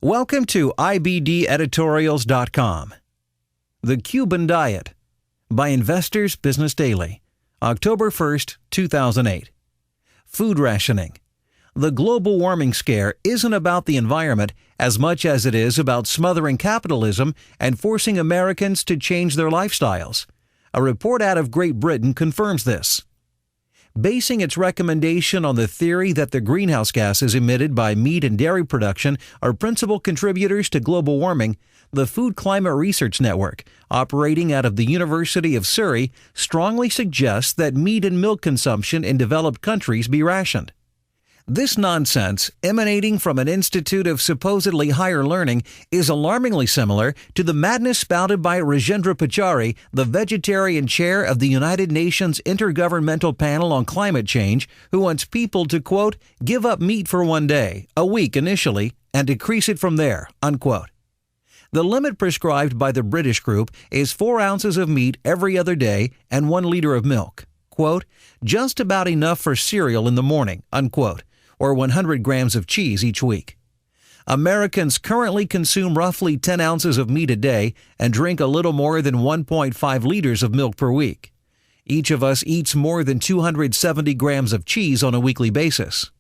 Welcome to IBDeditorials.com. The Cuban Diet by Investors Business Daily, October 1st, 2008. Food rationing. The global warming scare isn't about the environment as much as it is about smothering capitalism and forcing Americans to change their lifestyles. A report out of Great Britain confirms this. Basing its recommendation on the theory that the greenhouse gases emitted by meat and dairy production are principal contributors to global warming, the Food Climate Research Network, operating out of the University of Surrey, strongly suggests that meat and milk consumption in developed countries be rationed. This nonsense, emanating from an institute of supposedly higher learning, is alarmingly similar to the madness spouted by Rajendra Pachauri, the vegetarian chair of the United Nations Intergovernmental Panel on Climate Change, who wants people to, quote, give up meat for one day, a week initially, and decrease it from there, unquote. The limit prescribed by the British group is 4 ounces of meat every other day and 1 liter of milk, quote, just about enough for cereal in the morning, unquote, or 100 grams of cheese each week. Americans currently consume roughly 10 ounces of meat a day and drink a little more than 1.5 liters of milk per week. Each of us eats more than 270 grams of cheese on a weekly basis.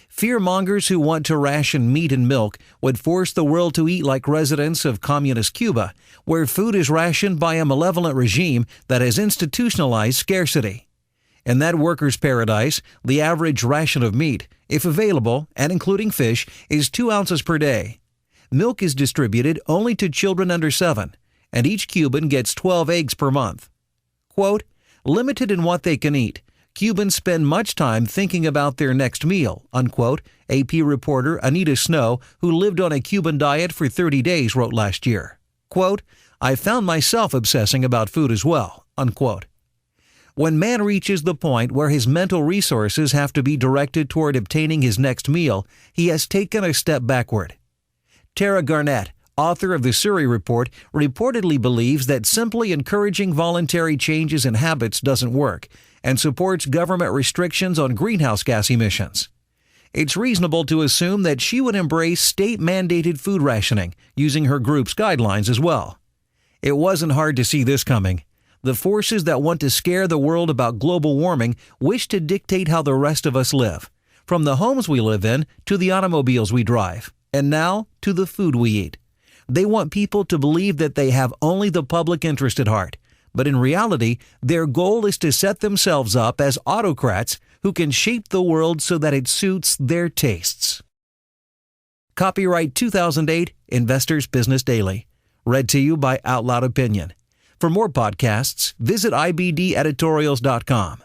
Fearmongers who want to ration meat and milk would force the world to eat like residents of communist Cuba, where food is rationed by a malevolent regime that has institutionalized scarcity. In that worker's paradise, the average ration of meat, if available, and including fish, is 2 ounces per day. Milk is distributed only to children under 7, and each Cuban gets 12 eggs per month. Quote, limited in what they can eat, Cubans spend much time thinking about their next meal, unquote, AP reporter Anita Snow, who lived on a Cuban diet for 30 days, wrote last year. Quote, I found myself obsessing about food as well, unquote. When man reaches the point where his mental resources have to be directed toward obtaining his next meal, he has taken a step backward. Tara Garnett, author of the Surrey Report, reportedly believes that simply encouraging voluntary changes in habits doesn't work and supports government restrictions on greenhouse gas emissions. It's reasonable to assume that she would embrace state-mandated food rationing, using her group's guidelines as well. It wasn't hard to see this coming. The forces that want to scare the world about global warming wish to dictate how the rest of us live, from the homes we live in to the automobiles we drive, and now to the food we eat. They want people to believe that they have only the public interest at heart, but in reality, their goal is to set themselves up as autocrats who can shape the world so that it suits their tastes. Copyright 2008, Investors Business Daily. Read to you by OutloudOpinion. For more podcasts, visit IBDeditorials.com.